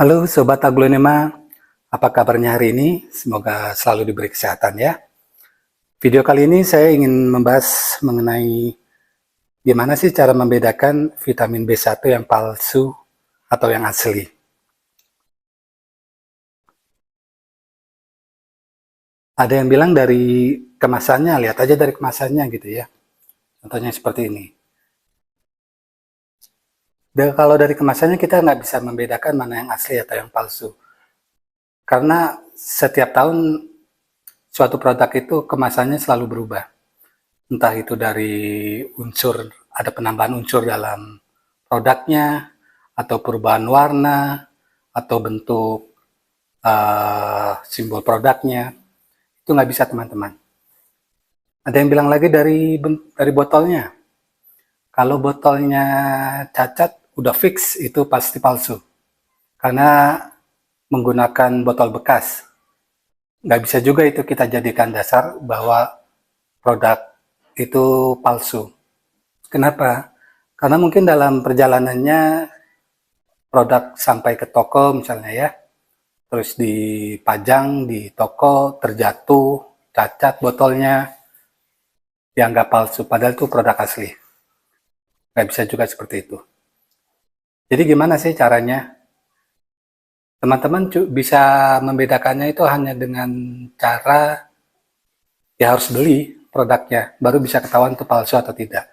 Halo Sobat Aglonema, apa kabarnya hari ini? Semoga selalu diberi kesehatan ya. Video kali ini saya ingin membahas mengenai gimana sih cara membedakan vitamin B1 yang palsu atau yang asli. Ada yang bilang dari kemasannya, lihat aja dari kemasannya gitu ya. Contohnya seperti ini. Dan kalau dari kemasannya kita nggak bisa membedakan mana yang asli atau yang palsu. Karena setiap tahun suatu produk itu kemasannya selalu berubah. Entah itu dari unsur, ada penambahan unsur dalam produknya, atau perubahan warna, atau bentuk simbol produknya, itu nggak bisa teman-teman. Ada yang bilang lagi dari botolnya. Kalau botolnya cacat, udah fix itu pasti palsu. Karena menggunakan botol bekas. Nggak bisa juga itu kita jadikan dasar bahwa produk itu palsu. Kenapa? Karena mungkin dalam perjalanannya produk sampai ke toko misalnya ya, terus dipajang di toko, terjatuh, cacat botolnya, dianggap palsu, padahal itu produk asli. Nggak bisa juga seperti itu. Jadi gimana sih caranya? Teman-teman bisa membedakannya itu hanya dengan cara ya harus beli produknya, baru bisa ketahuan itu palsu atau tidak.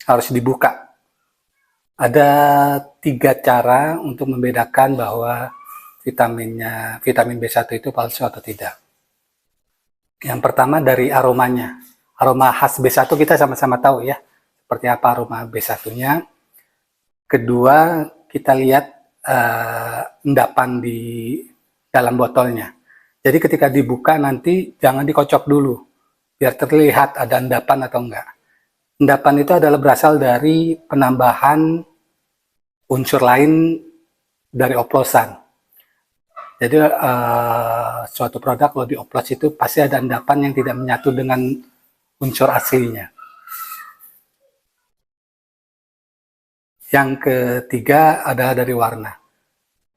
Harus dibuka. Ada 3 cara untuk membedakan bahwa vitamin B1 itu palsu atau tidak. Yang pertama dari aromanya. Aroma khas B1 kita sama-sama tahu ya, seperti apa aroma B1-nya. Kedua, kita lihat endapan di dalam botolnya. Jadi ketika dibuka nanti jangan dikocok dulu, biar terlihat ada endapan atau enggak. Endapan itu adalah berasal dari penambahan unsur lain dari oplosan. Jadi suatu produk kalau dioplos itu pasti ada endapan yang tidak menyatu dengan unsur aslinya. Yang ketiga adalah dari warna.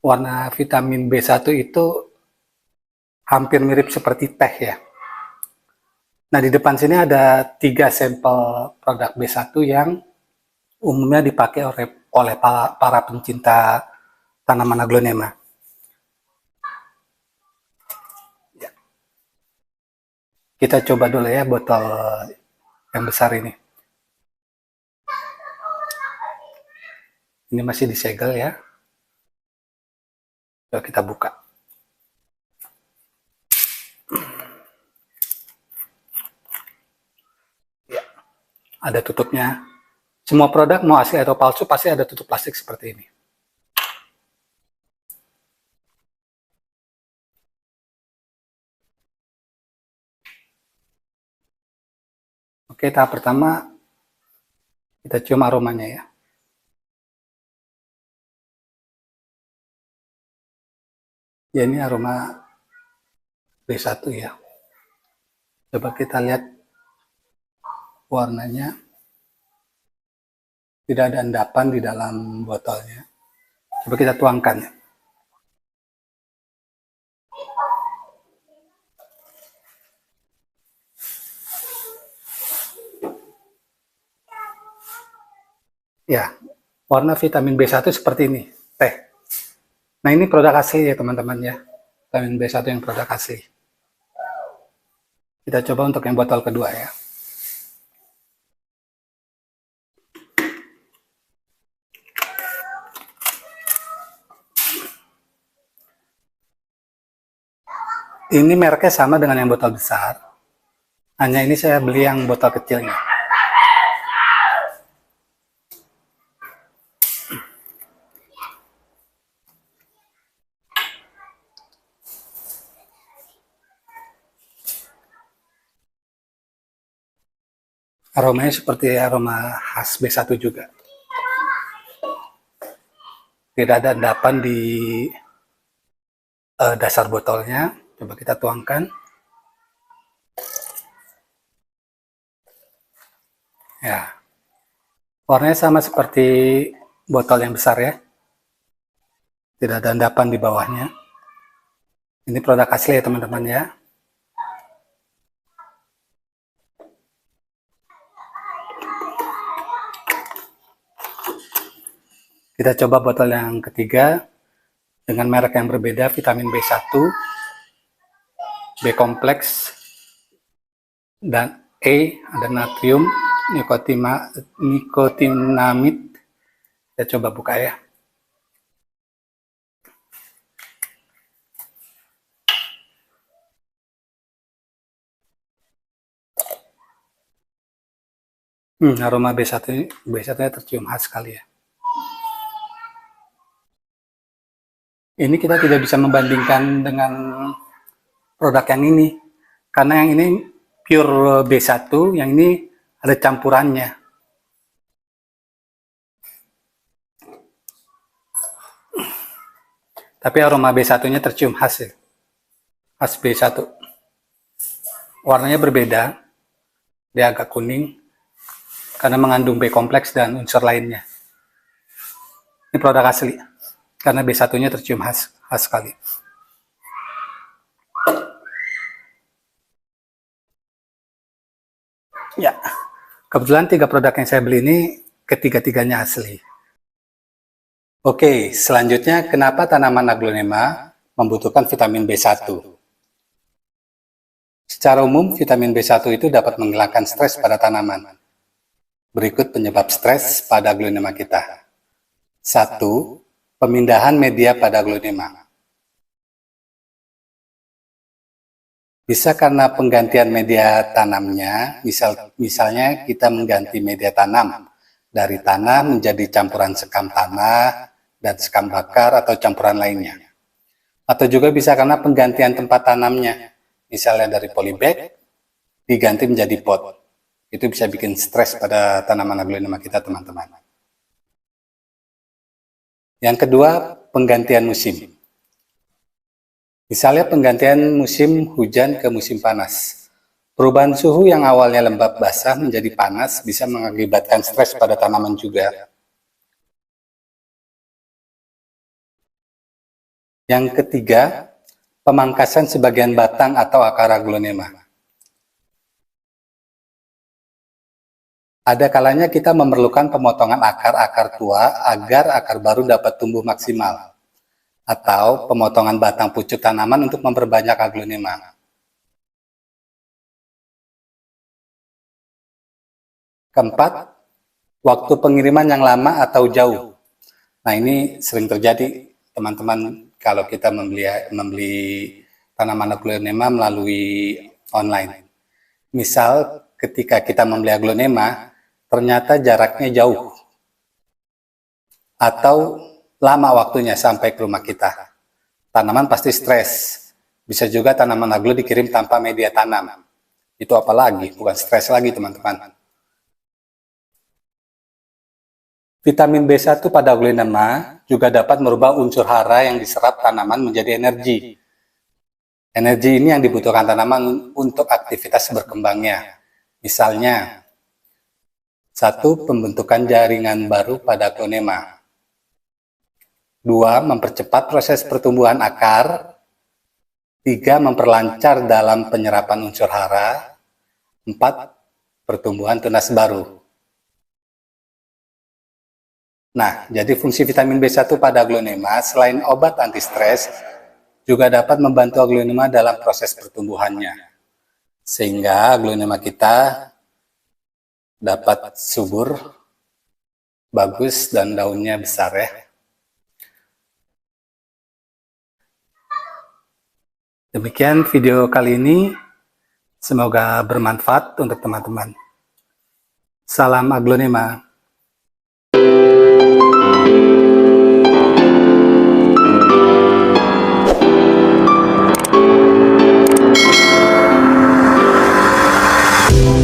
Warna vitamin B1 itu hampir mirip seperti teh ya. Nah di depan sini ada 3 sampel produk B1 yang umumnya dipakai oleh para pencinta tanaman aglonema. Kita coba dulu ya botol yang besar ini. Ini masih disegel ya. Coba kita buka. Ya, ada tutupnya. Semua produk mau asli atau palsu pasti ada tutup plastik seperti ini. Oke, tahap pertama kita cium aromanya ya. Ya ini aroma B1 ya. Coba kita lihat warnanya. Tidak ada endapan di dalam botolnya. Coba kita tuangkan ya. Ya, warna vitamin B1 seperti ini, teh. Nah ini produk asli ya teman-teman ya. Vitamin B1 yang produk asli. Kita coba untuk yang botol kedua ya. Ini mereknya sama dengan yang botol besar. Hanya ini saya beli yang botol kecilnya. Aromanya seperti aroma khas B1 juga. Tidak ada endapan di dasar botolnya. Coba kita tuangkan. Ya, warnanya sama seperti botol yang besar ya. tidak ada endapan di bawahnya. Ini produk asli ya teman-teman ya. Kita coba botol yang ketiga dengan merek yang berbeda, vitamin B1, B kompleks, dan E, ada natrium, nikotinamid. Kita coba buka ya. Aroma B1-nya tercium khas sekali ya. Ini kita tidak bisa membandingkan dengan produk yang ini, karena yang ini pure B1, yang ini ada campurannya. Tapi aroma B1-nya tercium khas ya. Khas B1. Warnanya berbeda, dia agak kuning, karena mengandung B kompleks dan unsur lainnya. Ini produk asli, karena B1-nya tercium khas sekali. Ya, kebetulan 3 produk yang saya beli ini ketiga-tiganya asli. Oke, selanjutnya kenapa tanaman aglonema membutuhkan vitamin B1? Secara umum, vitamin B1 itu dapat menghilangkan stres pada tanaman. Berikut penyebab stres pada aglonema kita. 1. Pemindahan media pada aglonema. Bisa karena penggantian media tanamnya, misalnya kita mengganti media tanam dari tanah menjadi campuran sekam tanah dan sekam bakar atau campuran lainnya. Atau juga bisa karena penggantian tempat tanamnya, misalnya dari polybag diganti menjadi pot. Itu bisa bikin stres pada tanaman aglonema kita, teman-teman. Yang kedua, penggantian musim. Misalnya penggantian musim hujan ke musim panas. Perubahan suhu yang awalnya lembab basah menjadi panas bisa mengakibatkan stres pada tanaman juga. Yang ketiga, pemangkasan sebagian batang atau akar aglonema. Ada kalanya kita memerlukan pemotongan akar-akar tua agar akar baru dapat tumbuh maksimal, atau pemotongan batang pucuk tanaman untuk memperbanyak aglonema. Keempat, waktu pengiriman yang lama atau jauh. Nah, ini sering terjadi, teman-teman, kalau kita membeli tanaman aglonema melalui online. Misal, ketika kita membeli aglonema, ternyata jaraknya jauh, atau lama waktunya sampai ke rumah kita. Tanaman pasti stres. Bisa juga tanaman aglo dikirim tanpa media tanam. Itu apalagi, bukan stres lagi, teman-teman. Vitamin B1 pada aglonema juga dapat merubah unsur hara yang diserap tanaman menjadi energi. Energi ini yang dibutuhkan tanaman untuk aktivitas berkembangnya. Misalnya, 1. Pembentukan jaringan baru pada aglonema. 2. Mempercepat proses pertumbuhan akar. 3. Memperlancar dalam penyerapan unsur hara. 4. Pertumbuhan tunas baru. Nah, jadi fungsi vitamin B1 pada aglonema selain obat anti stres, juga dapat membantu aglonema dalam proses pertumbuhannya. Sehingga aglonema kita dapat subur, bagus, dan daunnya besar ya. Demikian video kali ini, semoga bermanfaat untuk teman-teman. Salam aglonema.